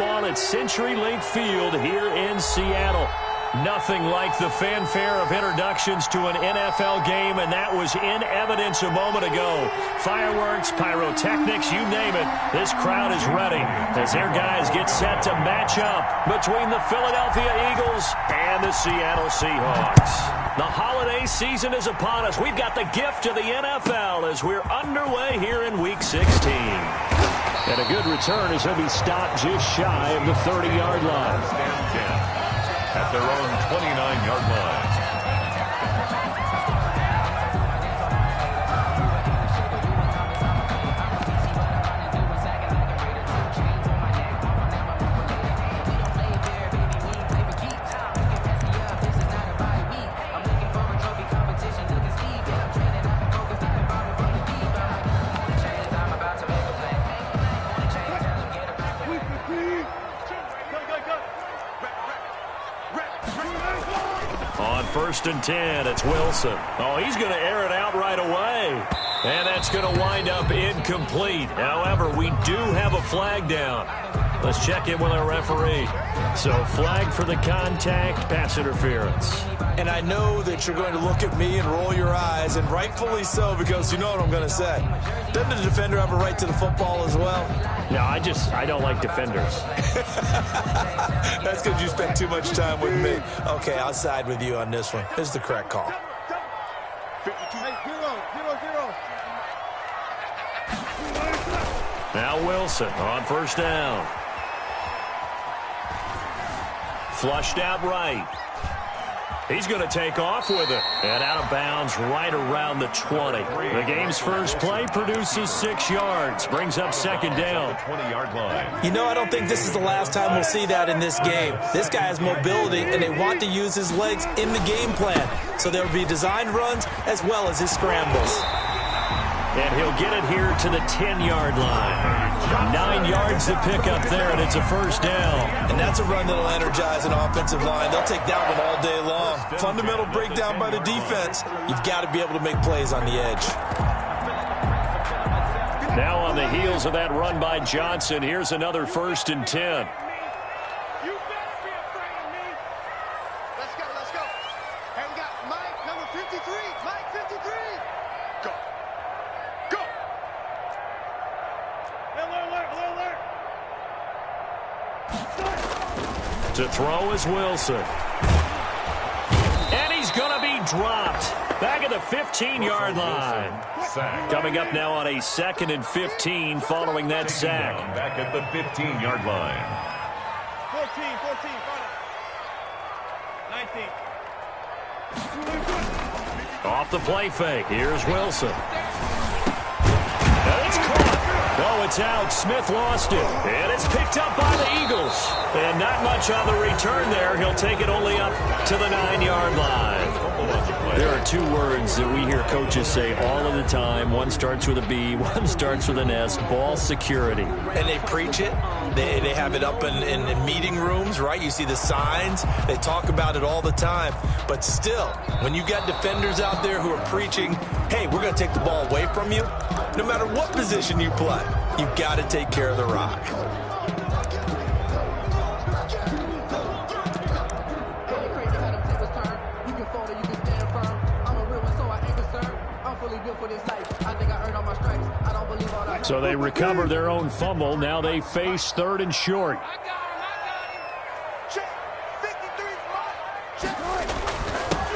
football at Century Link Field here in Seattle. Nothing like the fanfare of introductions to an NFL game, and that was in evidence a moment ago. Fireworks, pyrotechnics, you name it. This crowd is ready as their guys get set to match up between the Philadelphia Eagles and the Seattle Seahawks. The holiday season is upon us. We've got the gift of the NFL as we're underway here in Week 16. And a good return as he'll be stopped just shy of the 30-yard line. At their own 29-yard line. On 1st and 10, it's Wilson. Oh, he's going to air it out right away. And that's going to wind up incomplete. However, we do have a flag down. Let's check in with our referee. So, flag for the contact, pass interference. And I know that you're going to look at me and roll your eyes, and rightfully so, because you know what I'm going to say. Doesn't the defender have a right to the football as well? No, I don't like defenders. That's because you spent too much time with me. Okay, I'll side with you on this one. This is the correct call. 0-0. Now Wilson on 1st down. Flushed out right. He's going to take off with it. And out of bounds right around the 20. The game's first play produces 6 yards. Brings up 2nd down. 20-yard line. You know, I don't think this is the last time we'll see that in this game. This guy has mobility, and they want to use his legs in the game plan. So there will be designed runs as well as his scrambles. And he'll get it here to the 10-yard line. 9 yards to pick up there, and it's a 1st down. And that's a run that'll energize an offensive line. They'll take that one all day long. Fundamental breakdown by the defense. You've got to be able to make plays on the edge. Now on the heels of that run by Johnson, here's another 1st and 10. To throw is Wilson. And he's going to be dropped. Back at the 15-yard line. Coming up now on a 2nd and 15 following that sack. Back at the 15-yard line. 14, 19. Off the play fake. Here's Wilson. And it's caught. Oh, it's out. Smith lost it. And it's picked up by the Eagles. And not much on the return there. He'll take it only up to the 9-yard line. There are 2 words that we hear coaches say all of the time. One starts with a B, one starts with an S. Ball security. And they preach it. They have it up in meeting rooms, right? You see the signs. They talk about it all the time. But still, when you got defenders out there who are preaching, hey, we're going to take the ball away from you, no matter what position you play, you've got to take care of the rock. So they recover their own fumble. Now they face 3rd and short.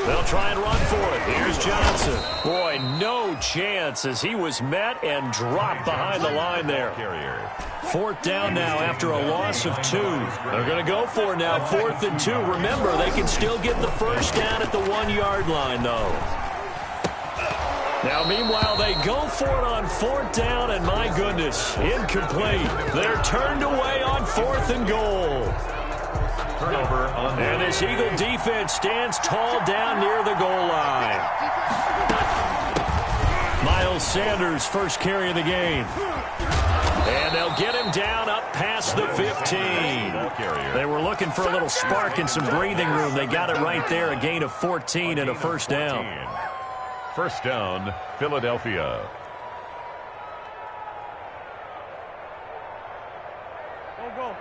They'll try and run for it. Here's Johnson. Boy, no chance as he was met and dropped behind the line there. 4th down now after a loss of 2. They're going to go for it now, 4th and 2. Remember, they can still get the 1st down at the 1-yard line, though. Now, meanwhile, they go for it on 4th down, and my goodness, incomplete. They're turned away on 4th and goal. Turnover on and this Eagle defense stands tall down near the goal line. Miles Sanders, first carry of the game. And they'll get him down up past the 15. They were looking for a little spark and some breathing room. They got it right there, a gain of 14 and a 1st down. 1st down, Philadelphia. Go.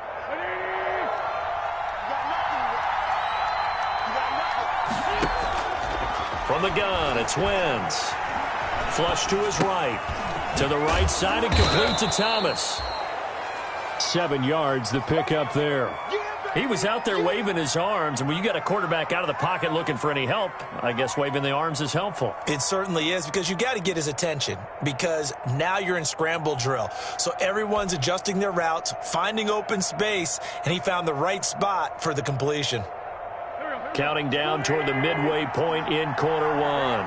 From the gun, it's Wentz. Flush to his right. To the right side and complete to Thomas. 7 yards, the pickup there. He was out there waving his arms, and when you got a quarterback out of the pocket looking for any help, I guess waving the arms is helpful. It certainly is, because you got to get his attention, because now you're in scramble drill. So everyone's adjusting their routes, finding open space, and he found the right spot for the completion. Counting down toward the midway point in quarter one.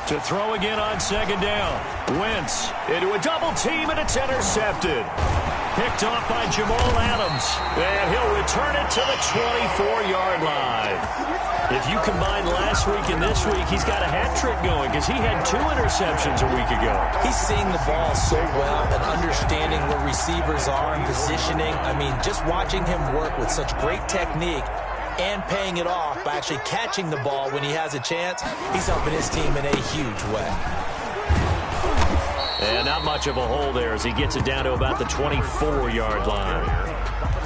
To throw again on second down. Wentz into a double team, and it's intercepted. Picked off by Jamal Adams. And he'll return it to the 24-yard line. If you combine last week and this week, he's got a hat trick going because he had 2 interceptions a week ago. He's seeing the ball so well and understanding where receivers are and positioning. I mean, just watching him work with such great technique and paying it off by actually catching the ball when he has a chance, he's helping his team in a huge way. And not much of a hole there as he gets it down to about the 24-yard line.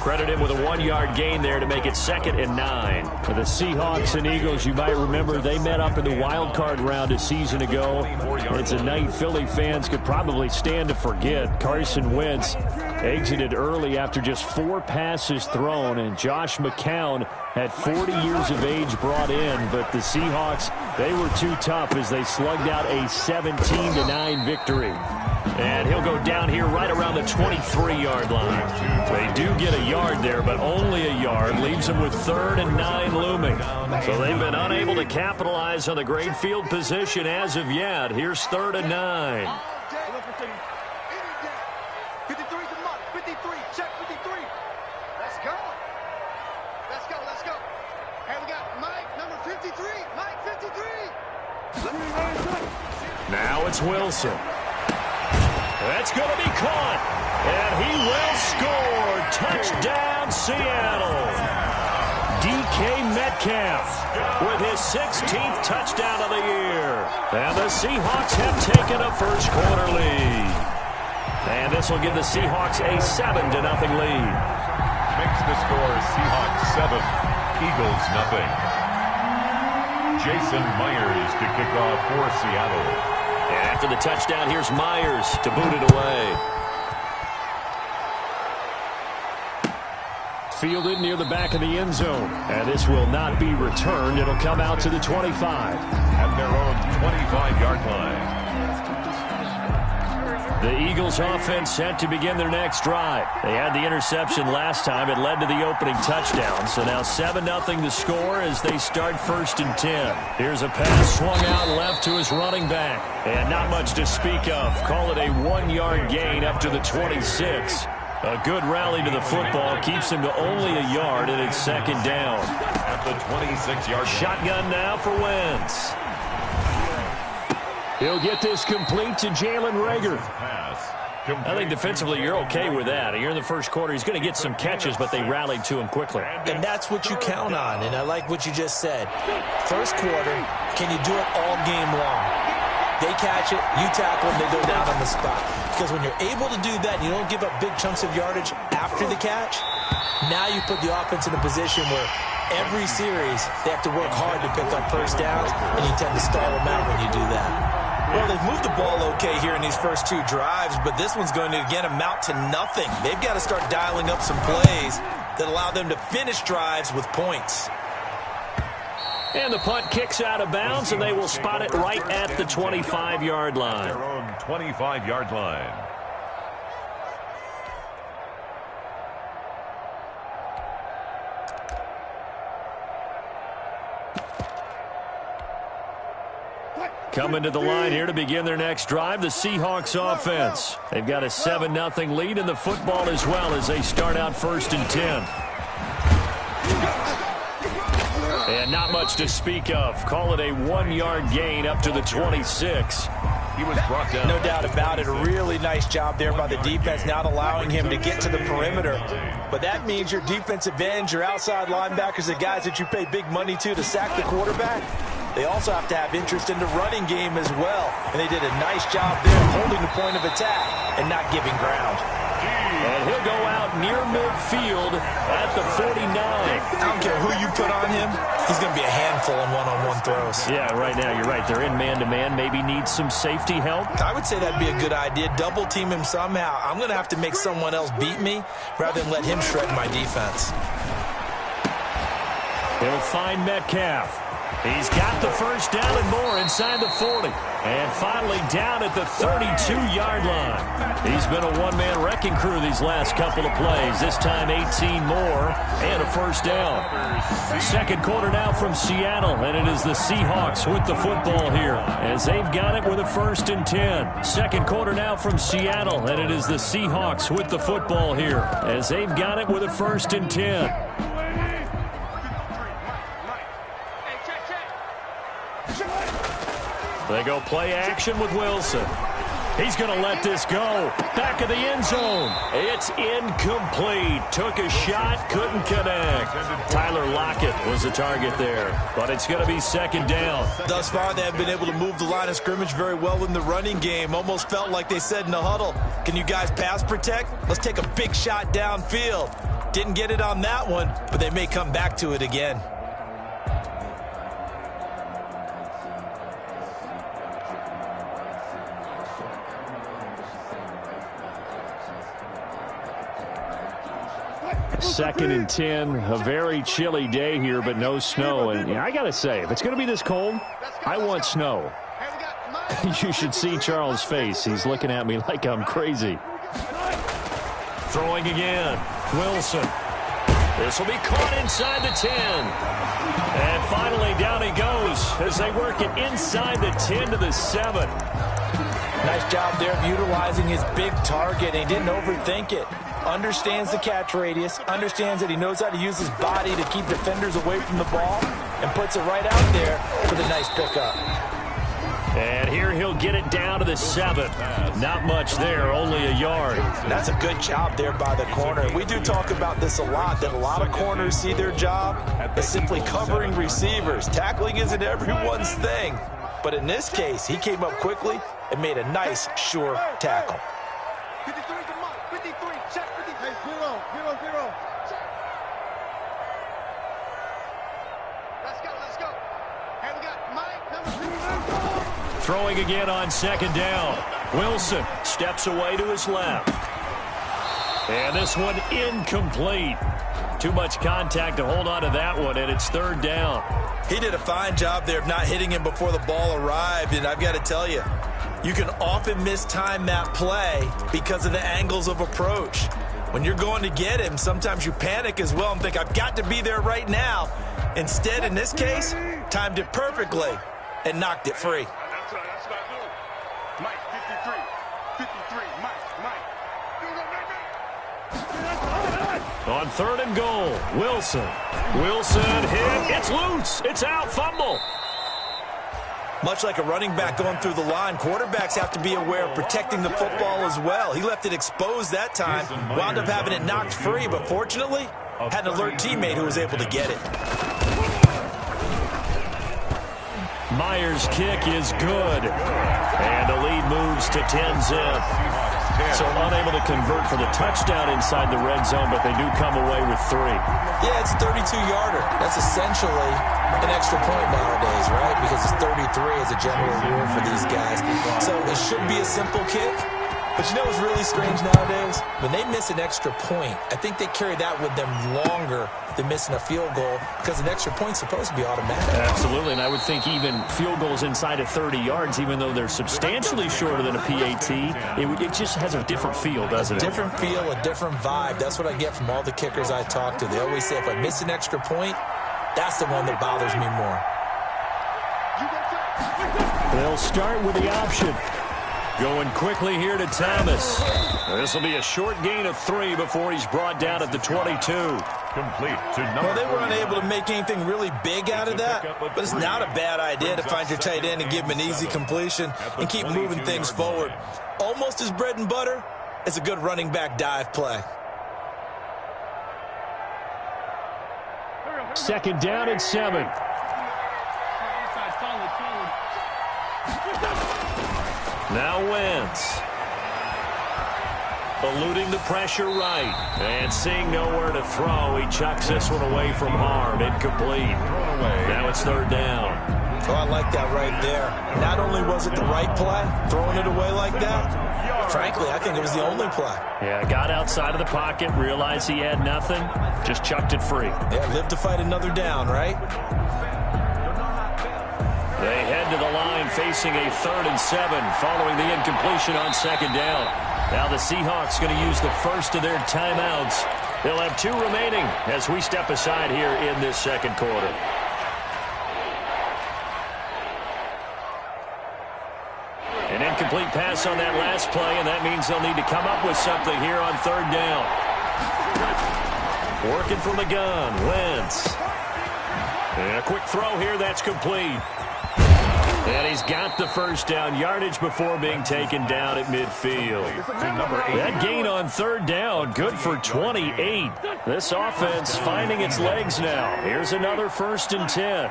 Credit him with a 1-yard gain there to make it 2nd and 9. For the Seahawks and Eagles, you might remember they met up in the wild card round a season ago. It's a night Philly fans could probably stand to forget. Carson Wentz exited early after just 4 passes thrown, and Josh McCown had 40 years of age brought in, but the Seahawks, they were too tough as they slugged out a 17-9 victory. And he'll go down here right around the 23-yard line. They do get a yard there, but only a yard. Leaves them with 3rd and 9 looming. So they've been unable to capitalize on the great field position as of yet. Here's 3rd and 9. 53's a mark. 53. Check 53. Let's go. Let's go. Let's go. Hey, we got Mike, number 53. Mike, 53. Now it's Wilson. That's going to be caught. And he will score. Touchdown, Seattle. DK Metcalf with his 16th touchdown of the year. And the Seahawks have taken a first-quarter lead. And this will give the Seahawks a 7-0 lead. Makes the score Seahawks 7, Eagles 0. Jason Myers to kick off for Seattle. And after the touchdown, here's Myers to boot it away. Fielded near the back of the end zone. And this will not be returned. It'll come out to the 25. At their own 25-yard line. The Eagles offense set to begin their next drive. They had the interception last time. It led to the opening touchdown. So now 7-0 the score as they start 1st and 10. Here's a pass swung out left to his running back. And not much to speak of. Call it a 1-yard gain up to the 26. A good rally to the football keeps him to only a yard, and it's 2nd down. At the 26-yard line. Shotgun now for Wentz. He'll get this complete to Jalen Reagor. I think defensively you're okay with that. Here in the first quarter, he's going to get some catches, but they rallied to him quickly. And that's what you count on, and I like what you just said. First quarter, can you do it all game long? They catch it, you tackle them, they go down on the spot. Because when you're able to do that and you don't give up big chunks of yardage after the catch, now you put the offense in a position where every series they have to work hard to pick up first downs, and you tend to stall them out when you do that. Well, they've moved the ball okay here in these first 2 drives, but this one's going to, again, amount to nothing. They've got to start dialing up some plays that allow them to finish drives with points. And the punt kicks out of bounds, and they will spot it right at the 25-yard line. Their own 25-yard line. Coming to the line here to begin their next drive, the Seahawks offense. They've got a 7-0 lead in the football as well as they start out 1st and 10. And not much to speak of. Call it a 1-yard gain up to the 26. He was brought down. No doubt about it. A really nice job there by the defense, not allowing him to get to the perimeter. But that means your defensive ends, your outside linebackers, the guys that you pay big money to sack the quarterback, they also have to have interest in the running game as well. And they did a nice job there holding the point of attack and not giving ground. up near midfield at the 49. I don't care who you put on him. He's going to be a handful in one-on-one throws. Yeah, right now you're right. They're in man-to-man. Maybe need some safety help. I would say that'd be a good idea. Double team him somehow. I'm going to have to make someone else beat me rather than let him shred my defense. He'll find Metcalf. He's got the first down and more inside the 40. And finally down at the 32-yard line. He's been a one-man wrecking crew these last couple of plays. This time 18 more and a first down. Second quarter now from Seattle, and it is the Seahawks with the football here as they've got it with a 1st and 10. Second quarter now from Seattle, and it is the Seahawks with the football here as they've got it with a 1st and 10. They go play action with Wilson. He's going to let this go. Back of the end zone. It's incomplete. Took a shot, couldn't connect. Tyler Lockett was the target there, but it's going to be second down. Thus far, they have been able to move the line of scrimmage very well in the running game. Almost felt like they said in the huddle, can you guys pass protect? Let's take a big shot downfield. Didn't get it on that one, but they may come back to it again. Second and 10, a very chilly day here, but no snow. And I got to say, if it's going to be this cold, I want snow. You should see Charles' face. He's looking at me like I'm crazy. Throwing again. Wilson. This will be caught inside the 10. And finally, down he goes as they work it inside the 10 to the 7. Nice job there of utilizing his big target. He didn't overthink it. Understands the catch radius, understands that he knows how to use his body to keep defenders away from the ball, and puts it right out there for the nice pickup. And here he'll get it down to the 7. Not much there, only a yard. That's a good job there by the corner. We do talk about this a lot, that a lot of corners see their job as simply covering receivers. Tackling isn't everyone's thing. But in this case, he came up quickly and made a nice, sure tackle. 53 to Mike, 53, check 53. Hey, 0. Let's go. And we got Mike, number 3. Throwing again on second down. Wilson steps away to his left. And this one incomplete. Too much contact to hold on to that one, and it's third down. He did a fine job there of not hitting him before the ball arrived, and I've got to tell you, you can often mistime that play because of the angles of approach. When you're going to get him, sometimes you panic as well and think, I've got to be there right now. Instead, in this case, timed it perfectly and knocked it free. That's what I do. Mike, 53, Mike. On third and goal, Wilson hit. It's loose. It's out. Fumble. Much like a running back going through the line, quarterbacks have to be aware of protecting the football as well. He left it exposed that time, wound up having it knocked free, but fortunately, had an alert teammate who was able to get it. Myers' kick is good. And the lead moves to 10-zip. So unable to convert for the touchdown inside the red zone, but they do come away with 3. Yeah, it's a 32-yarder. That's essentially an extra point nowadays, right? Because it's 33 as a general rule for these guys. So it should be a simple kick. But you know what's really strange nowadays? When they miss an extra point, I think they carry that with them longer than missing a field goal because an extra point's supposed to be automatic. Absolutely, and I would think even field goals inside of 30 yards, even though they're substantially shorter than a PAT, it just has a different feel, doesn't it? A different feel, a different vibe. That's what I get from all the kickers I talk to. They always say if I miss an extra point, that's the one that bothers me more. They'll start with the option. Going quickly here to Thomas. This will be a short gain of 3 before he's brought down at the 22. Complete to number. Well, they were unable to make anything really big out of that, but it's not a bad idea to find your tight end and give him an easy completion and keep moving things forward. Almost his bread and butter is a good running back dive play. Second down and 7. Now Wentz. Eluding the pressure right. And seeing nowhere to throw, he chucks this one away from harm. Incomplete. Now it's third down. Oh, I like that right there. Not only was it the right play, throwing it away like that, frankly, I think it was the only play. Yeah, got outside of the pocket, realized he had nothing, just chucked it free. Yeah, live to fight another down, right? They head to the line facing a 3rd and 7 following the incompletion on second down. Now the Seahawks going to use the first of their timeouts. They'll have 2 remaining as we step aside here in this second quarter. An incomplete pass on that last play, and that means they'll need to come up with something here on third down. Working from the gun, Wentz. And a quick throw here, that's complete. And he's got the first down yardage before being taken down at midfield. That gain on third down, good for 28. This offense finding its legs now. Here's another 1st and 10.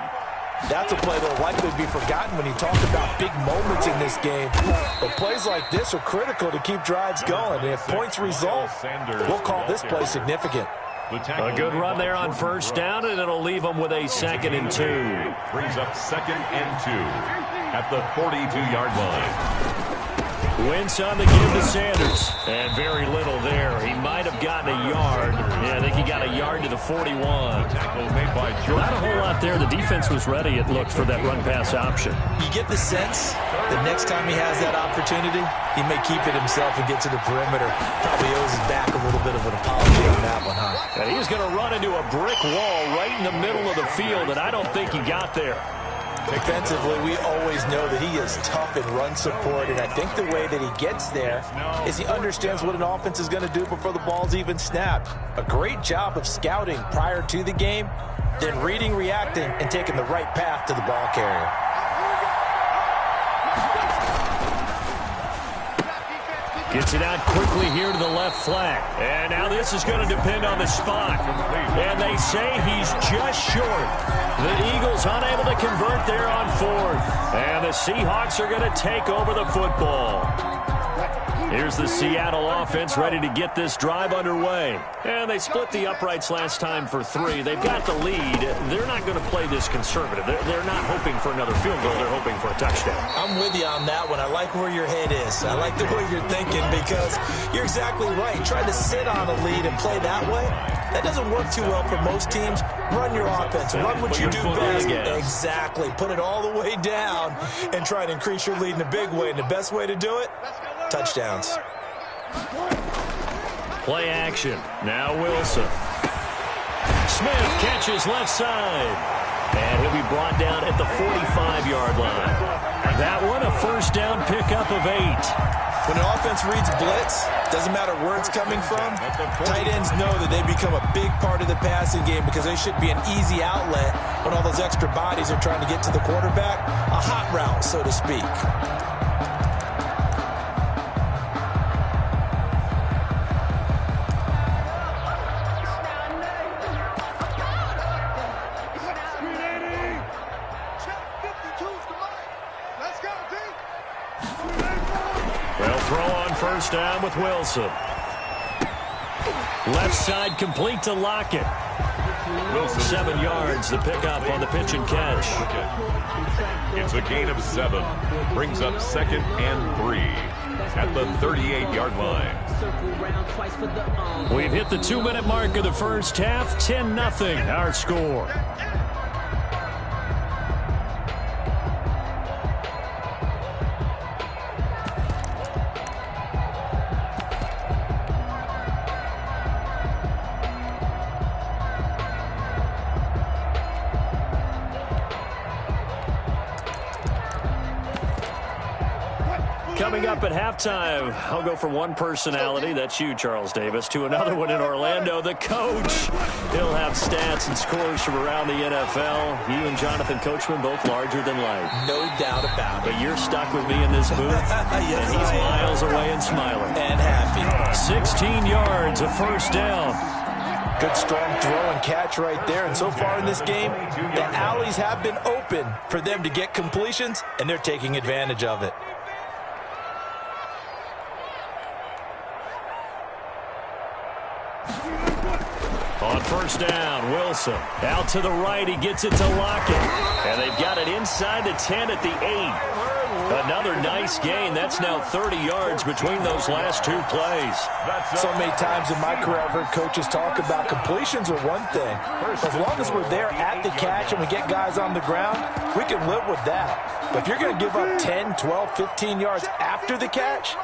That's a play that will likely be forgotten when you talk about big moments in this game. But plays like this are critical to keep drives going. And if points result, we'll call this play significant. A good run there on first down, and it'll leave them with a 2nd and 2. Brings up 2nd and 2 at the 42-yard line. Wentz on the give to Sanders. And very little there. He might have gotten a yard. Yeah, I think he got a yard to the 41. Tackle made by George. Not a whole lot there. The defense was ready, it looked, for that run-pass option. You get the sense that next time he has that opportunity, he may keep it himself and get to the perimeter. Probably owes his back a little bit of an apology on that one, huh? And he's going to run into a brick wall right in the middle of the field, and I don't think he got there. Defensively, we always know that he is tough in run support, and I think the way that he gets there is he understands what an offense is going to do before the ball's even snapped. A great job of scouting prior to the game, then reading, reacting, and taking the right path to the ball carrier. Gets it out quickly here to the left flank. And now this is going to depend on the spot. And they say he's just short. The Eagles unable to convert there on 4th. And the Seahawks are going to take over the football. Here's the Seattle offense ready to get this drive underway. And they split the uprights last time for 3. They've got the lead. They're not going to play this conservative. They're not hoping for another field goal. They're hoping for a touchdown. I'm with you on that one. I like where your head is. I like the way you're thinking because you're exactly right. Trying to sit on a lead and play that way, that doesn't work too well for most teams. Run your offense. Run what you do best. Exactly. Put it all the way down and try to increase your lead in a big way. And the best way to do it? Touchdowns. Play action. Now Wilson. Smith catches left side. And he'll be brought down at the 45-yard line. That one, a first down pickup of 8. When an offense reads blitz, doesn't matter where it's coming from, tight ends know that they become a big part of the passing game because they should be an easy outlet when all those extra bodies are trying to get to the quarterback. A hot route, so to speak. First down with Wilson. Left side complete to Lockett. Wilson. 7 yards, the pickup on the pitch and catch. It's a gain of 7. Brings up 2nd and 3 at the 38-yard line. We've hit the 2-minute mark of the first half. 10-0 our score. Coming up at halftime, I'll go from one personality, that's you, Charles Davis, to another one in Orlando, the coach. He'll have stats and scores from around the NFL. You and Jonathan Coachman, both larger than life. No doubt about it. But you're stuck with me in this booth, yes, and he's miles away and smiling. And happy. 16 yards, a first down. Good strong throw and catch right there. And so far in this game, the alleys have been open for them to get completions, and they're taking advantage of it. On first down, Wilson. Out to the right, he gets it to Lockett. And they've got it inside the 10 at the 8. Another nice gain. That's now 30 yards between those last two plays. So many times in my career I've heard coaches talk about completions are one thing. As long as we're there at the catch and we get guys on the ground, we can live with that. But if you're going to give up 10, 12, 15 yards after the catch,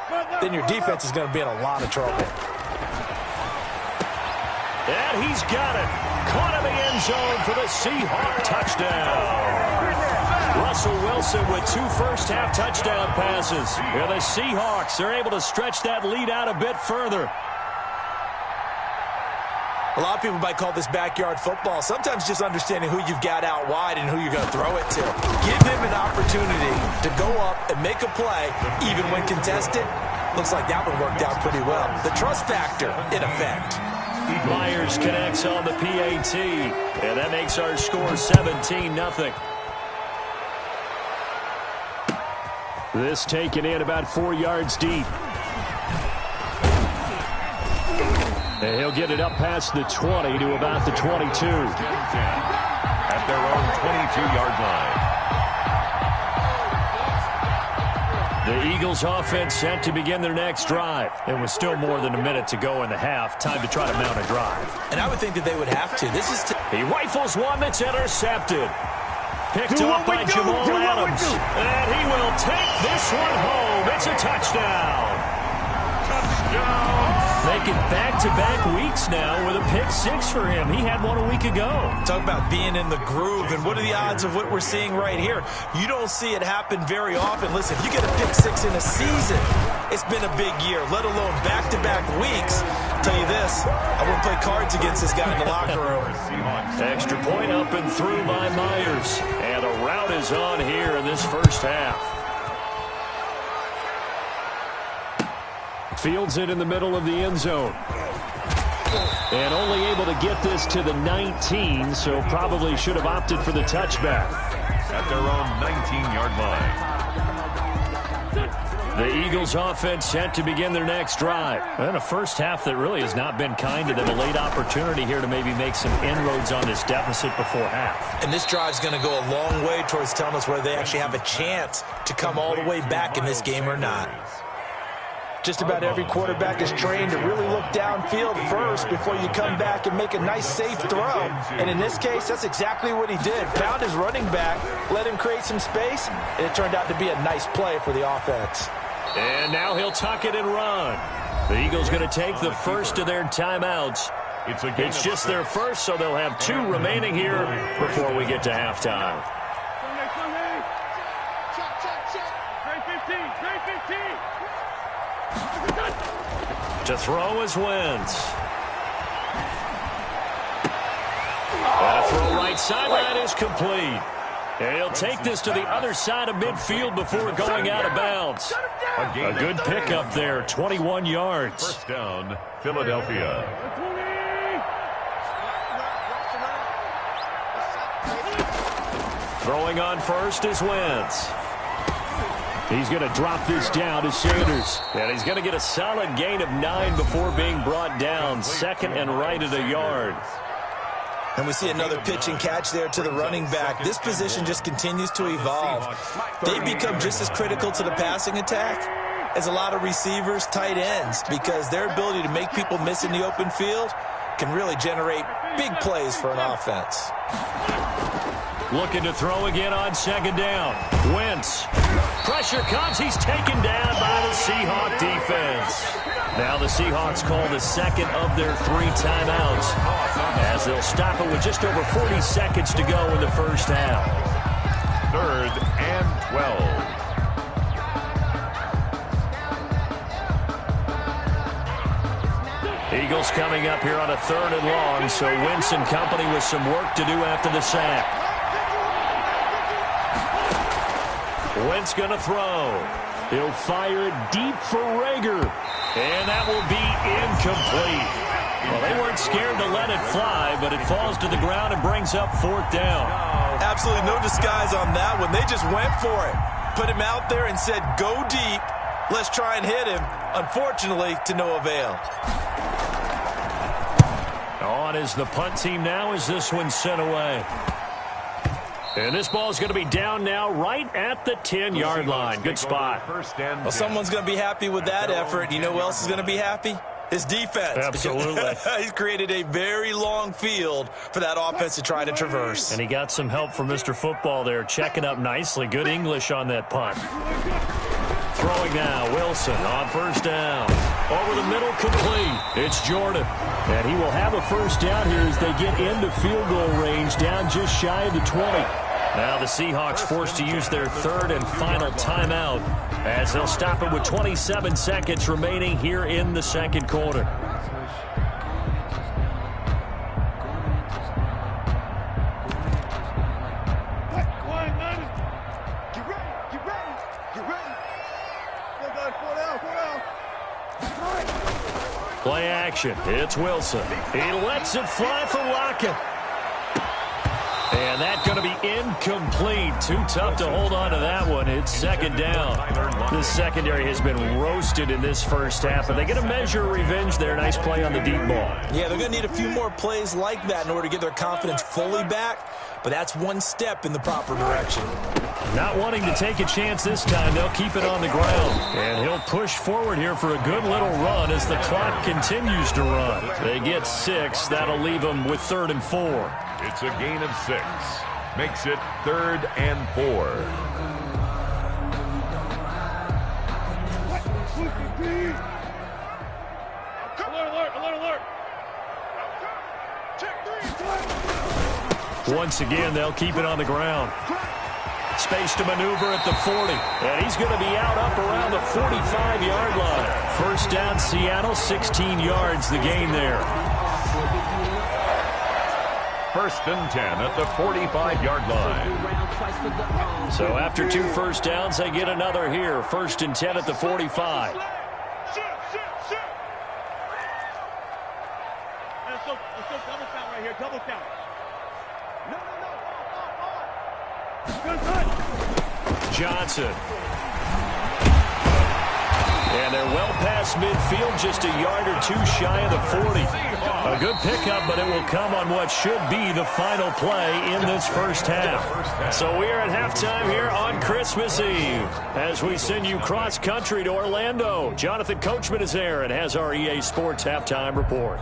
then your defense is going to be in a lot of trouble. And he's got it. Caught in the end zone for the Seahawk touchdown. Russell Wilson with 2 first-half touchdown passes. And the Seahawks are able to stretch that lead out a bit further. A lot of people might call this backyard football. Sometimes just understanding who you've got out wide and who you're going to throw it to. Give him an opportunity to go up and make a play, even when contested. Looks like that one worked out pretty well. The trust factor in effect. Myers connects on the PAT, and that makes our score 17-0. This taken in about 4 yards deep. And he'll get it up past the 20 to about the 22. At their own 22-yard line. The Eagles offense set to begin their next drive. It was still more than a minute to go in the half. Time to try to mount a drive. And I would think that they would have to. He rifles one that's intercepted. Picked up by Jamal Adams. And he will take this one home. It's a touchdown. Touchdown. Making back-to-back weeks now with a pick-6 for him. He had one a week ago. Talk about being in the groove, and what are the odds of what we're seeing right here? You don't see it happen very often. Listen, if you get a pick-6 in a season, it's been a big year, let alone back-to-back weeks. I'll tell you this, I wouldn't play cards against this guy in the locker room. Extra point up and through by Myers. And a rout is on here in this first half. Fields it in the middle of the end zone. And only able to get this to the 19, so probably should have opted for the touchback. At their own 19-yard line. The Eagles offense set to begin their next drive. And a first half that really has not been kind to them. A late opportunity here to maybe make some inroads on this deficit before half. And this drive's going to go a long way towards telling us whether they actually have a chance to come all the way back in this game or not. Just about every quarterback is trained to really look downfield first before you come back and make a nice, safe throw. And in this case, that's exactly what he did. Found his running back, let him create some space, and it turned out to be a nice play for the offense. And now he'll tuck it and run. The Eagles going to take the first of their timeouts. It's just their first, so they'll have 2 remaining here before we get to halftime. To throw is Wentz. And a throw right sideline is complete. And he'll take this to the other side of midfield before going out of bounds. A good pickup there, 21 yards. First down, Philadelphia. Throwing on first is Wentz. He's going to drop this down to Sanders. And he's going to get a solid gain of 9 before being brought down. Second and right at a yard. And we see another pitch and catch there to the running back. This position just continues to evolve. They become just as critical to the passing attack as a lot of receivers, tight ends, because their ability to make people miss in the open field can really generate big plays for an offense. Looking to throw again on second down. Wentz. Pressure comes. He's taken down by the Seahawk defense. Now the Seahawks call the second of their 3 timeouts as they'll stop it with just over 40 seconds to go in the first half. 3rd and 12. Eagles coming up here on a 3rd and long, so Wentz and company with some work to do after the sack. Wentz going to throw. He'll fire it deep for Rager. And that will be incomplete. Well, they weren't scared to let it fly, but it falls to the ground and brings up 4th down. Absolutely no disguise on that one. They just went for it. Put him out there and said, go deep. Let's try and hit him. Unfortunately, to no avail. on as the punt team now as this one's sent away. And this ball is going to be down now right at the 10-yard line. Good spot. Well, someone's going to be happy with that effort. You know who else is going to be happy? His defense. Absolutely. He's created a very long field for that offense to try to traverse. And he got some help from Mr. Football there, checking up nicely. Good English on that punt. Throwing now, Wilson on first down. Over the middle, complete. It's Jordan. And he will have a first down here as they get into field goal range, down just shy of the 20. Now the Seahawks forced to use their third and final timeout as they'll stop it with 27 seconds remaining here in the second quarter. Play action. It's Wilson. He lets it fly for Lockett. And that's going to be incomplete. Too tough to hold on to that one. It's second down. The secondary has been roasted in this first half, but they get a measure of revenge there. Nice play on the deep ball. Yeah, they're going to need a few more plays like that in order to get their confidence fully back, but that's one step in the proper direction. Not wanting to take a chance this time, they'll keep it on the ground. And he'll push forward here for a good little run as the clock continues to run. They get 6. That'll leave them with 3rd and 4. It's a gain of 6. Makes it 3rd and 4. Alert. Once again, they'll keep it on the ground. Space to maneuver at the 40. And he's going to be out up around the 45-yard line. First down, Seattle, 16 yards the gain there. 1st and 10 at the 45-yard line. So after 2 first downs, they get another here. 1st and 10 at the 45. Let's go double count right here. Double count. Johnson. And they're well past midfield, just a yard or 2 shy of the 40. A good pickup, but it will come on what should be the final play in this first half. So we are at halftime here on Christmas Eve as we send you cross-country to Orlando. Jonathan Coachman is there and has our EA Sports halftime report.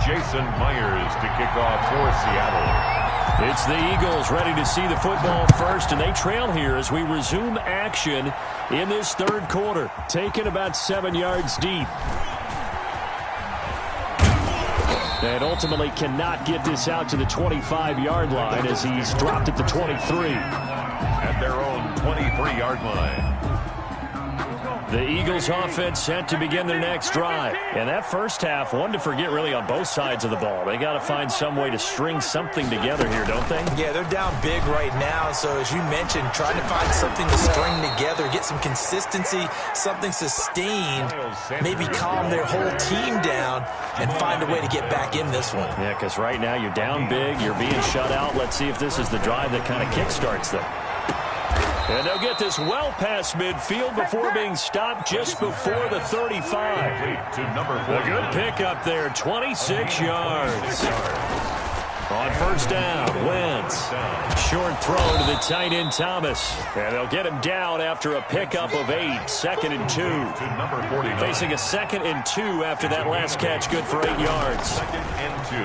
Jason Myers to kick off for Seattle. It's the Eagles ready to see the football first, and they trail here as we resume action in this third quarter, taken about 7 yards deep. And ultimately cannot get this out to the 25-yard line as he's dropped at the 23. At their own 23-yard line. The Eagles offense set to begin their next drive. And that first half, one to forget really on both sides of the ball. They got to find some way to string something together here, don't they? Yeah, they're down big right now. So as you mentioned, trying to find something to string together, get some consistency, something sustained, maybe calm their whole team down and find a way to get back in this one. Yeah, because right now you're down big, you're being shut out. Let's see if this is the drive that kind of kickstarts them. And they'll get this well past midfield before being stopped just before the 35. A good pickup there, 26 yards. On first down, Wentz. Short throw to the tight end, Thomas. And they'll get him down after a pickup of 8. 2nd and 2. Facing a 2nd and 2 after that last catch, good for 8 yards. 2nd and 2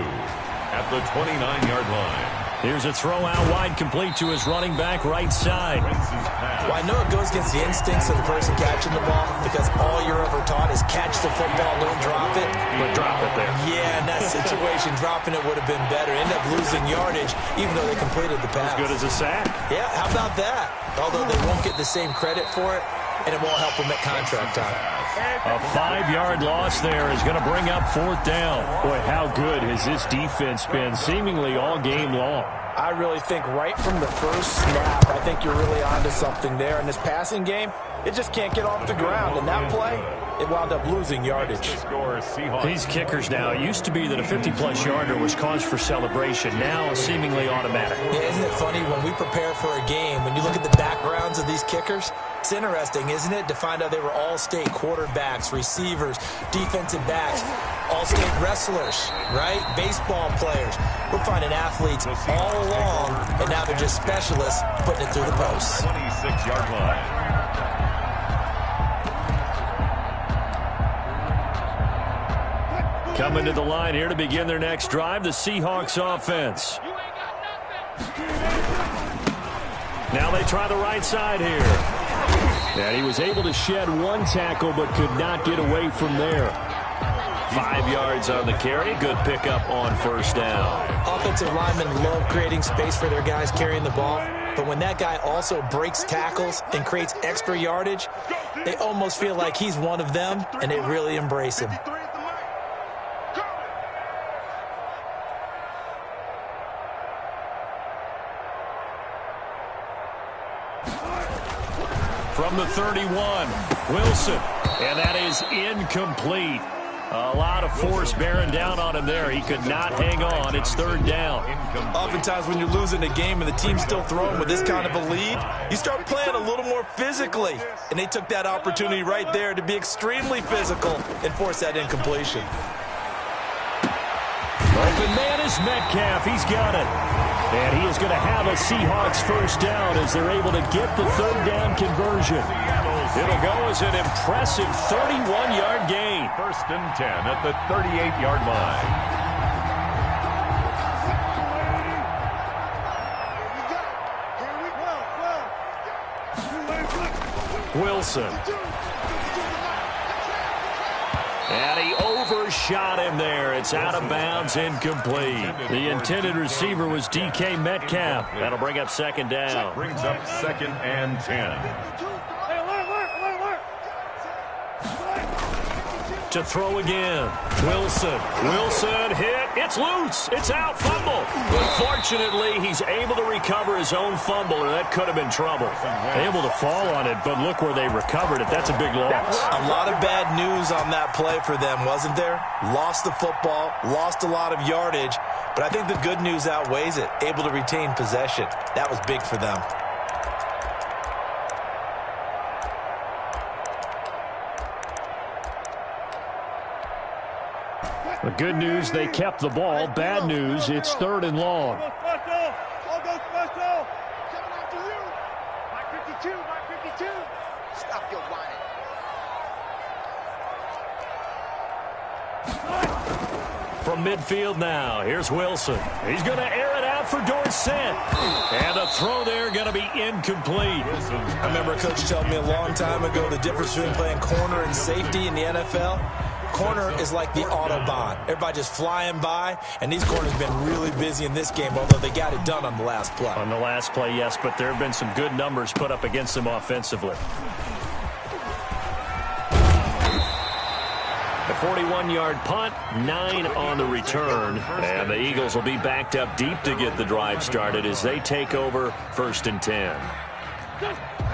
at the 29-yard line. Here's a throw out wide, complete to his running back right side. Well, I know it goes against the instincts of the person catching the ball because all you're ever taught is catch the football, don't drop it. But drop it there. Yeah, in that situation, dropping it would have been better. End up losing yardage, even though they completed the pass. As good as a sack. Yeah, how about that? Although they won't get the same credit for it, and it won't help them at contract time. A 5-yard loss there is going to bring up 4th down. Boy, how good has this defense been seemingly all game long. I really think right from the first snap, I think you're really onto something there. In this passing game, it just can't get off the ground. And that play, it wound up losing yardage. These kickers now, it used to be that a 50-plus yarder was cause for celebration. Now seemingly automatic. Yeah, isn't it funny when we prepare for a game, when you look at the backgrounds of these kickers, it's interesting, isn't it, to find out they were all-state quarterbacks, receivers, defensive backs, all-state wrestlers, right? Baseball players. We're finding athletes all along, and now they're just specialists putting it through the posts. 26-yard line. Coming to the line here to begin their next drive, the Seahawks offense. Now they try the right side here. And he was able to shed one tackle but could not get away from there. 5 yards on the carry. Good pickup on first down. Offensive linemen love creating space for their guys carrying the ball. But when that guy also breaks tackles and creates extra yardage, they almost feel like he's one of them, and they really embrace him. From the 31, Wilson, and that is incomplete. A lot of force bearing down on him there. He could not hang on. It's third down. Oftentimes when you're losing a game and the team's still throwing with this kind of a lead, you start playing a little more physically. And they took that opportunity right there to be extremely physical and force that incompletion. Open man is Metcalf. He's got it. And he is going to have a Seahawks first down as they're able to get the third down conversion. It'll go as an impressive 31-yard gain. First and 10 at the 38-yard line. Wilson. And he overshot him there. It's out of bounds, incomplete. The intended receiver was DK Metcalf. That'll bring up second down. Brings up second and 10. To throw again. Wilson. Wilson hit. It's loose. It's out. Fumble. But fortunately, he's able to recover his own fumble, or that could have been trouble. Able to fall on it, but look where they recovered it. That's a big loss. A lot of bad news on that play for them, wasn't there? Lost the football, lost a lot of yardage, but I think the good news outweighs it. Able to retain possession. That was big for them. The good news, they kept the ball. Bad news, it's third and long. I'll go special. Coming after you. Mike 52, Mike 52. Stop your whining. From midfield now, here's Wilson. He's going to air it out for Dorsett. And the throw there going to be incomplete. I remember a coach telling me a long time ago the difference between playing corner and safety in the NFL. Corner is like the Autobahn. Everybody just flying by, and these corners have been really busy in this game, although they got it done on the last play. On the last play, yes, but there have been some good numbers put up against them offensively. The 41-yard punt, 9 on the return, and the Eagles will be backed up deep to get the drive started as they take over first and 10.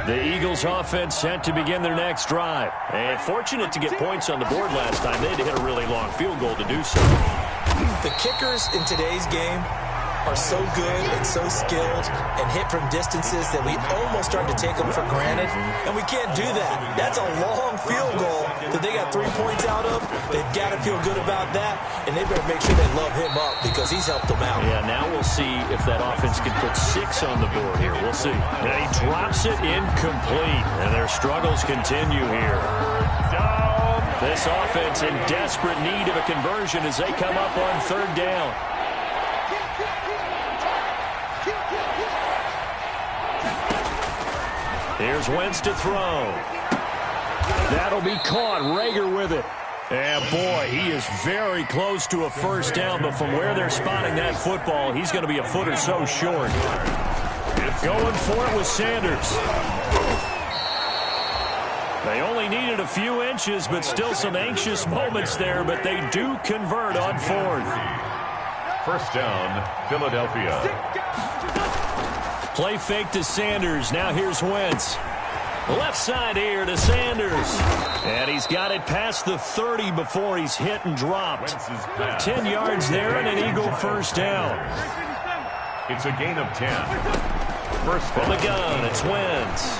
The Eagles offense set to begin their next drive. And fortunate to get points on the board last time. They had to hit a really long field goal to do so. The kickers in today's game are so good and so skilled and hit from distances that we almost start to take them for granted. And we can't do that. That's a long field goal that they got 3 points out of. They've got to feel good about that. And they better make sure they love him up because he's helped them out. Yeah, now we'll see if that offense can put 6 on the board here. We'll see. And he drops it incomplete. And their struggles continue here. This offense in desperate need of a conversion as they come up on third down. Here's Wentz to throw. That'll be caught. Rager with it. And boy, he is very close to a first down, but from where they're spotting that football, he's going to be a foot or so short. Going for it with Sanders. They only needed a few inches, but still some anxious moments there, but they do convert on fourth. First down, Philadelphia. Play fake to Sanders. Now here's Wentz. Left side here to Sanders. And he's got it past the 30 before he's hit and dropped. 10 yards there and an Eagle first down. It's a gain of 10. First from the gun, it's Wentz.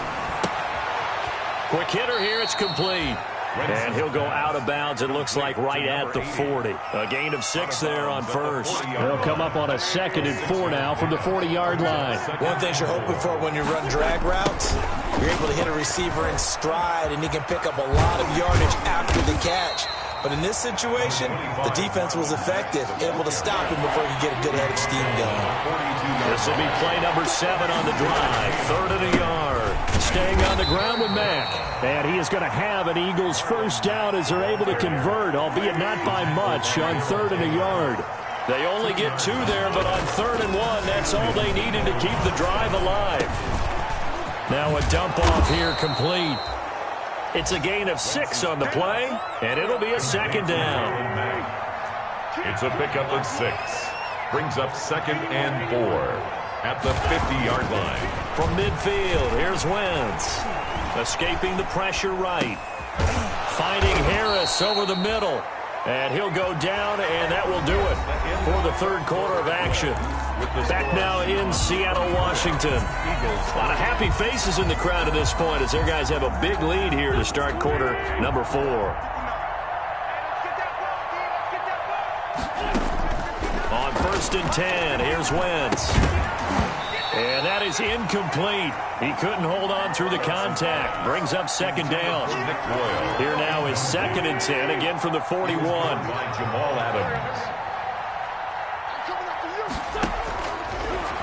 Quick hitter here, it's complete. And he'll go out of bounds, it looks like, right at the 40. A gain of 6 there on first. They'll come up on a 2nd and 4 now from the 40-yard line. One thing you're hoping for when you run drag routes, you're able to hit a receiver in stride, and he can pick up a lot of yardage after the catch. But in this situation, the defense was effective, able to stop him before he could get a good head of steam going. This will be play number 7 on the drive. 3rd and a yard. Staying on the ground with Mack. And he is going to have an Eagles first down as they're able to convert, albeit not by much, on 3rd and a yard. They only get 2 there, but on 3rd and 1, that's all they needed to keep the drive alive. Now a dump off here complete. It's a gain of 6 on the play, and it'll be a 2nd down. It's a pickup of 6. Brings up 2nd and 4 at the 50-yard line. From midfield, here's Wentz. Escaping the pressure right. Finding Harris over the middle. And he'll go down, and that will do it for the 3rd quarter of action. Back now in Seattle, Washington. A lot of happy faces in the crowd at this point as their guys have a big lead here to start quarter number 4. On 1st and 10, here's Wentz. And that is incomplete. He couldn't hold on through the contact. Brings up 2nd down. Here now is 2nd and 10, again from the 41.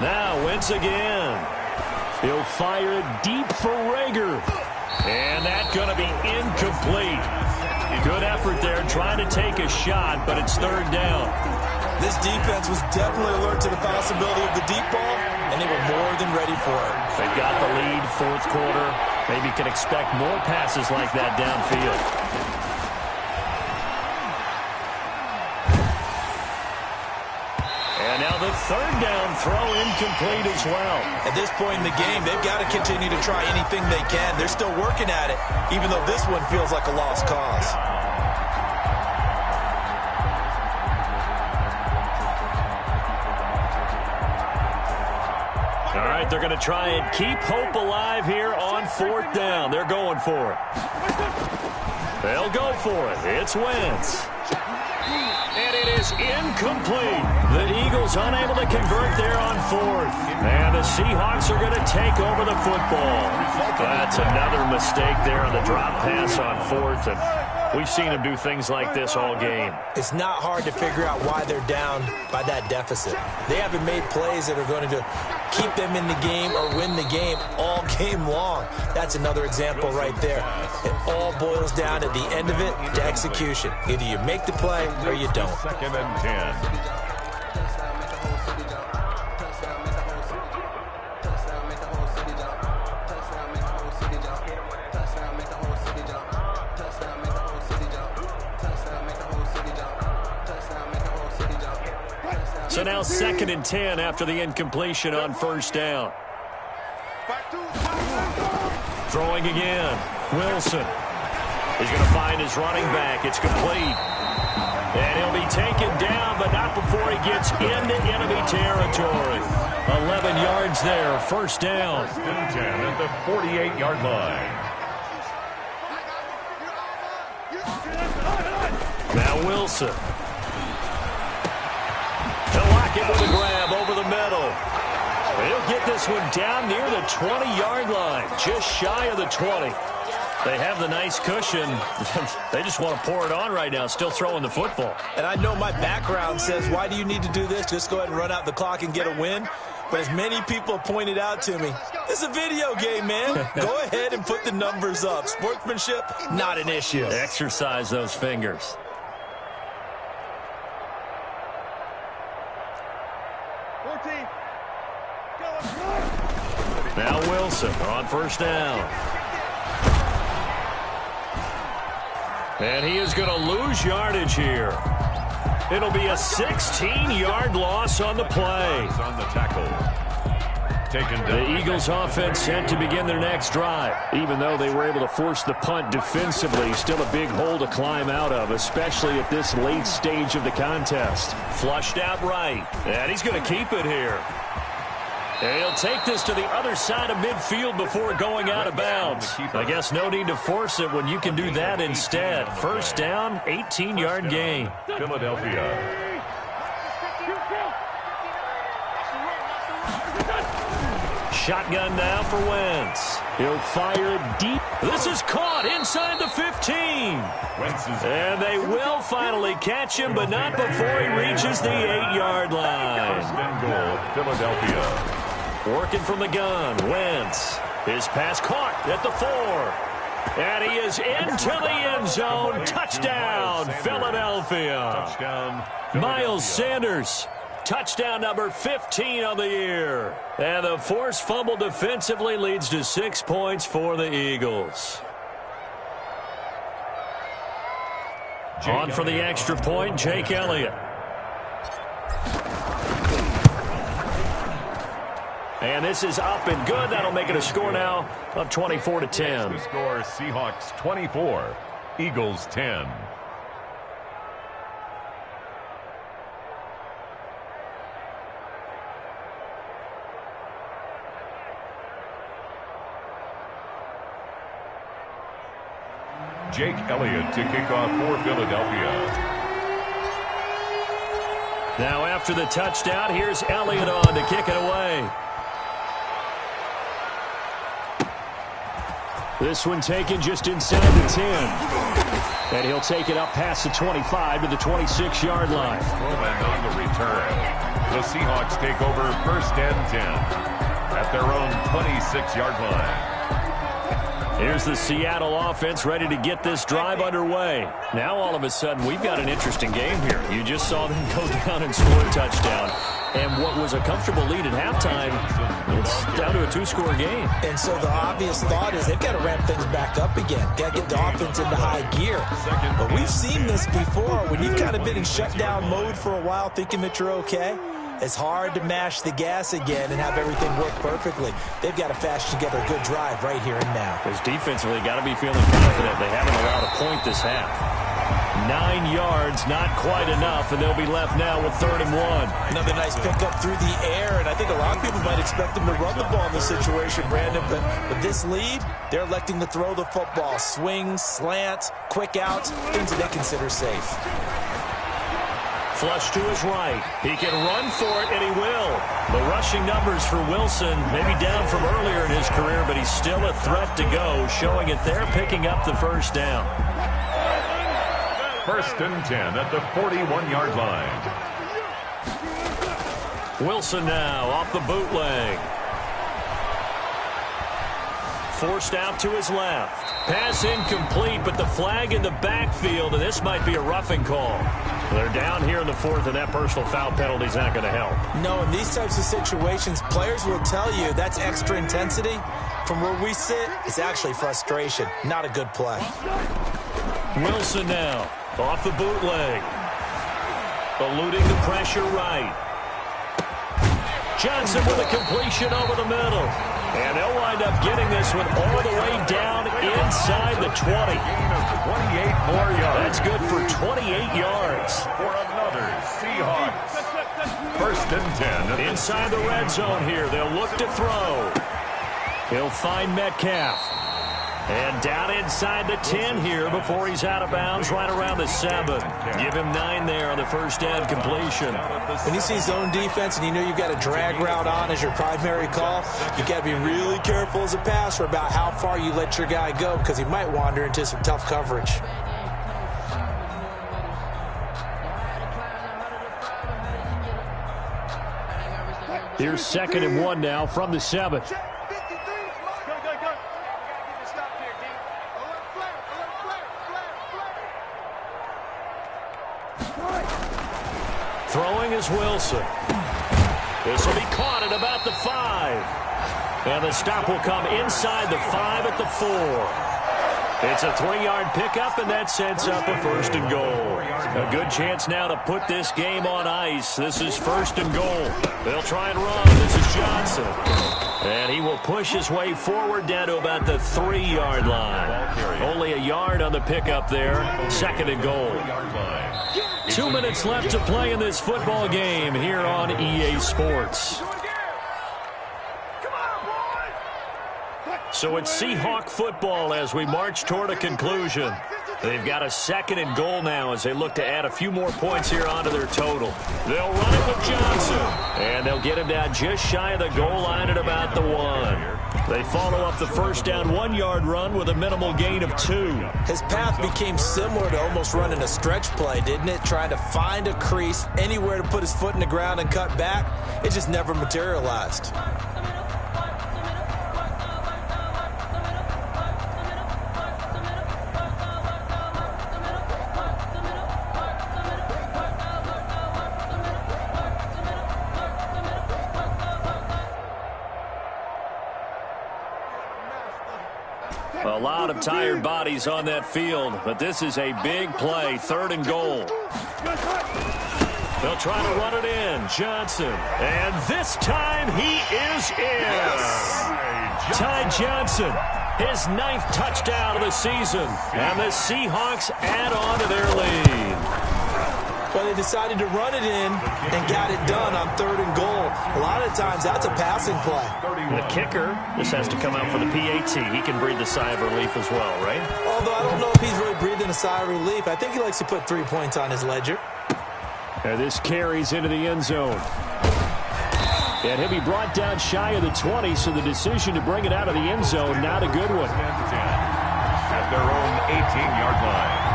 Now Wentz again. He'll fire it deep for Rager. And that's going to be incomplete. Good effort there trying to take a shot, but it's 3rd down. This defense was definitely alert to the possibility of the deep ball, and they were more than ready for it. They've got the lead, 4th quarter. Maybe can expect more passes like that downfield. And now the 3rd down throw incomplete as well. At this point in the game, they've got to continue to try anything they can. They're still working at it, even though this one feels like a lost cause. All right, they're going to try and keep hope alive here on 4th down. They're going for it. They'll go for it. It's Wentz. And it is incomplete. The Eagles unable to convert there on 4th. And the Seahawks are going to take over the football. That's another mistake there on the drop pass on 4th. And we've seen them do things like this all game. It's not hard to figure out why they're down by that deficit. They haven't made plays that are going to keep them in the game or win the game all game long. That's another example right there. It all boils down at the end of it to execution. Either you make the play or you don't. 2nd and 10. So now 2nd and 10 after the incompletion on 1st down. Throwing again. Wilson. He's going to find his running back. It's complete. And he'll be taken down, but not before he gets into enemy territory. 11 yards there. 1st down. 10 at the 48-yard line. Now Wilson. He'll lock it with a grab over the middle. He'll get this one down near the 20-yard line, just shy of the 20. They have the nice cushion. They just want to pour it on right now, still throwing the football. And I know my background says, why do you need to do this? Just go ahead and run out the clock and get a win. But as many people pointed out to me, it's a video game, man. Go ahead and put the numbers up. Sportsmanship, not an issue. Exercise those fingers. Now Wilson on 1st down. And he is going to lose yardage here. It'll be a 16-yard loss on the play. On the tackle. taken down. The Eagles offense set to begin their next drive. Even though they were able to force the punt defensively, still a big hole to climb out of, especially at this late stage of the contest. Flushed out right, and he's going to keep it here. And he'll take this to the other side of midfield before going out of bounds. I guess no need to force it when you can do that instead. First down, 18-yard gain. Philadelphia. Shotgun now for Wentz. He'll fire deep. This is caught inside the 15. And they will finally catch him, but not before he reaches the 8-yard line. First and goal, Philadelphia. Working from the gun, Wentz. His pass caught at the 4. And he is into the end zone. Touchdown, Philadelphia. Touchdown, Miles Sanders. Touchdown number 15 on the year. And the forced fumble defensively leads to 6 points for the Eagles. On for the extra point, Jake Elliott. And this is up and good. That'll make it a score now of 24-10. The score, Seahawks 24, Eagles 10. Jake Elliott to kick off for Philadelphia. Now after the touchdown, here's Elliott on to kick it away. This one taken just inside the 10. And he'll take it up past the 25 to the 26-yard line. Moving on the return. The Seahawks take over first and 10 at their own 26-yard line. Here's the Seattle offense ready to get this drive underway. Now all of a sudden we've got an interesting game here. You just saw them go down and score a touchdown. And what was a comfortable lead at halftime, it's down to a 2-score game. And so the obvious thought is they've got to ramp things back up again. Got to get the offense into high gear. But we've seen this before. When you've kind of been in shutdown mode for a while thinking that you're okay, it's hard to mash the gas again and have everything work perfectly. They've got to fashion together a good drive right here and now. Because defensively, got to be feeling confident. They haven't allowed a point this half. 9 yards, not quite enough, and they'll be left now with 3rd and 1. Another nice pickup through the air, and I think a lot of people might expect them to run the ball in this situation, Brandon, but with this lead, they're electing to throw the football. Swing, slant, quick outs, things that they consider safe. Flush to his right. He can run for it, and he will. The rushing numbers for Wilson maybe down from earlier in his career, but he's still a threat to go, showing it there, picking up the first down. First and 10 at the 41-yard line. Wilson now off the bootleg. Forced out to his left. Pass incomplete, but the flag in the backfield, and this might be a roughing call. They're down here in the 4th, and that personal foul penalty is not going to help. No, in these types of situations, players will tell you that's extra intensity. From where we sit, it's actually frustration, not a good play. Wilson now off the bootleg. Eluding the pressure right. Johnson with a completion over the middle. And they'll wind up getting this one all the way down inside the 20. Gain of 28 more yards. That's good for 28 yards. For another Seahawks. First and 10. Inside the red zone here. They'll look to throw. He'll find Metcalf. And down inside the 10 here before he's out of bounds right around the 7. Give him 9 there on the first down completion. When you see zone defense and you know you've got a drag route on as your primary call, you got to be really careful as a passer about how far you let your guy go because he might wander into some tough coverage. Here's 2nd and 1 now from the 7. Throwing is Wilson. This will be caught at about the 5. And the stop will come inside the 5 at the 4. It's a 3-yard pickup, and that sets up a 1st and goal. A good chance now to put this game on ice. This is 1st and goal. They'll try and run. This is Johnson. And he will push his way forward down to about the 3-yard line. Only a yard on the pickup there. 2nd and goal. 2 minutes left to play in this football game here on EA Sports. So it's Seahawk football as we march toward a conclusion. They've got a 2nd and goal now as they look to add a few more points here onto their total. They'll run it with Johnson. And they'll get him down just shy of the goal line at about the 1. They follow up the first down 1-yard run with a minimal gain of 2. His path became similar to almost running a stretch play, didn't it? Trying to find a crease, anywhere to put his foot in the ground and cut back. It just never materialized. A lot of tired bodies on that field, but this is a big play, 3rd and goal. They'll try to run it in. Johnson. And this time he is in. Ty Johnson, his 9th touchdown of the season. And the Seahawks add on to their lead. Well, they decided to run it in and got it done on 3rd and goal. A lot of times that's a passing play. The kicker, this has to come out for the PAT. He can breathe a sigh of relief as well, right? Although I don't know if he's really breathing a sigh of relief. I think he likes to put 3 points on his ledger. And this carries into the end zone. And he'll be brought down shy of the 20, so the decision to bring it out of the end zone, not a good one. At their own 18-yard line.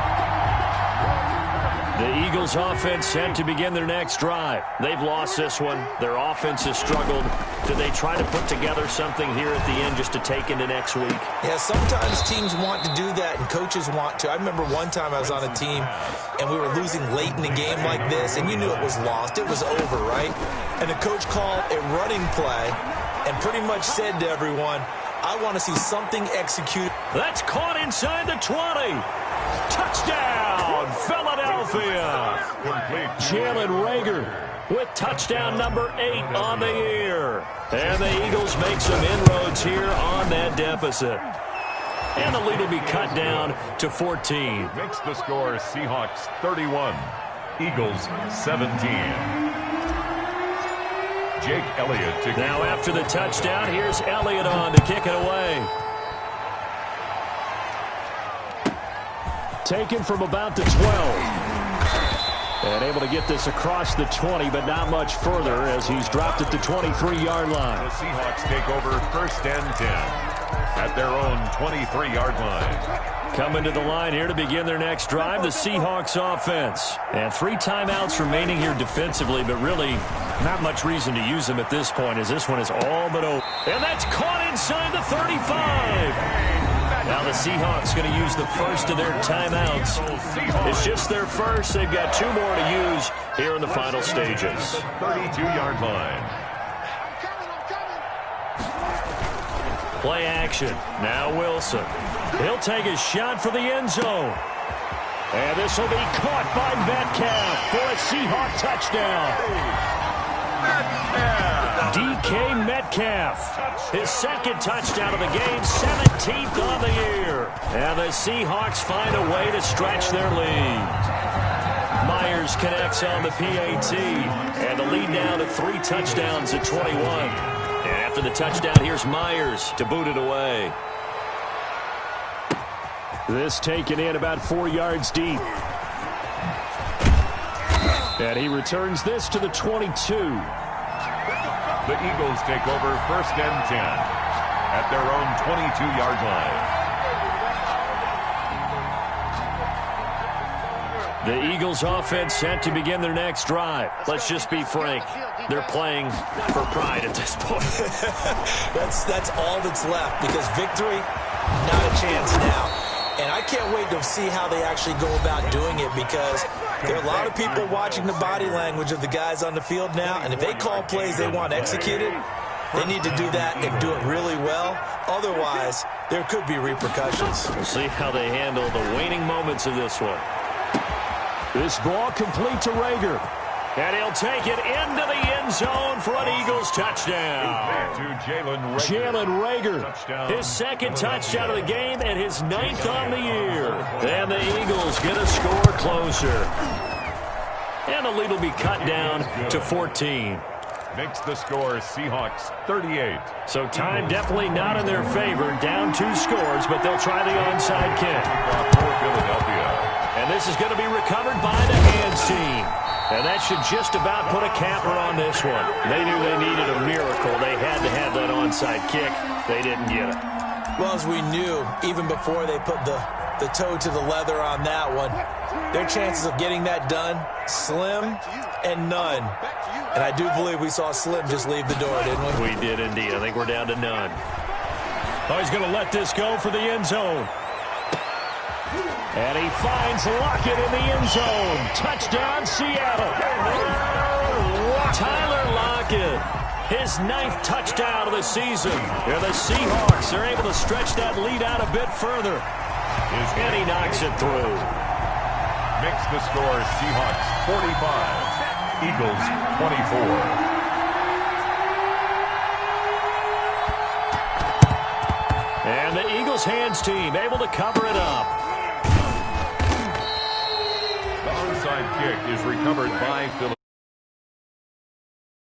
The Eagles offense set to begin their next drive. They've lost this one. Their offense has struggled. Do they try to put together something here at the end just to take into next week? Yeah, sometimes teams want to do that and coaches want to. I remember one time I was on a team and we were losing late in a game like this and you knew it was lost. It was over, right? And the coach called a running play and pretty much said to everyone, I want to see something executed. That's caught inside the 20. Touchdown, Philadelphia. Jalen Reagor with touchdown number 8 on the year. And the Eagles make some inroads here on that deficit. And the lead will be cut down to 14. Makes the score Seahawks 31, Eagles 17. Jake Elliott. Now after the touchdown, here's Elliott on to kick it away. Taken from about the 12. And able to get this across the 20, but not much further as he's dropped at the 23-yard line. The Seahawks take over 1st and 10 at their own 23-yard line. Coming to the line here to begin their next drive, the Seahawks offense. And 3 timeouts remaining here defensively, but really not much reason to use them at this point as this one is all but over. And that's caught inside the 35. Now the Seahawks going to use the first of their timeouts. It's just their first. They've got 2 more to use here in the final stages. 32-yard line. Play action. Now Wilson. He'll take a shot for the end zone. And this will be caught by Metcalf for a Seahawk touchdown. DK Metcalf, his 2nd touchdown of the game, 17th on the year. And the Seahawks find a way to stretch their lead. Myers connects on the PAT, and the lead down to 3 touchdowns at 21. And after the touchdown, here's Myers to boot it away. This taken in about 4 yards deep. And he returns this to the 22. The Eagles take over 1st and 10 at their own 22-yard line. The Eagles offense set to begin their next drive. Let's just be frank. They're playing for pride at this point. That's all that's left because victory, not a chance now. And I can't wait to see how they actually go about doing it because there are a lot of people watching the body language of the guys on the field now. And if they call plays they want executed, they need to do that and do it really well. Otherwise, there could be repercussions. We'll see how they handle the waning moments of this one. This ball complete to Reagor. And he'll take it into the end zone for an Eagles touchdown. To Jalen Reagor, his second touchdown of the game and his 9th on the year. And the Eagles get a score closer. And the lead will be cut down to 14. Makes the score Seahawks 38. So time definitely not in their favor. Down 2 scores, but they'll try the onside kick. For Philadelphia. And this is going to be recovered by the hands team. And that should just about put a capper on this one. They knew they needed a miracle. They had to have that onside kick. They didn't get it. Well, as we knew, even before they put the toe to the leather on that one, their chances of getting that done, slim and none. And I do believe we saw Slim just leave the door, didn't we? We did indeed. I think we're down to none. Oh, he's going to let this go for the end zone. And he finds Lockett in the end zone. Touchdown, Seattle. Tyler Lockett, his 9th touchdown of the season. And the Seahawks are able to stretch that lead out a bit further. And he knocks it through. Makes the score Seahawks 45. Eagles 24. And the Eagles hands team able to cover it up. The onside kick is recovered by Philadelphia.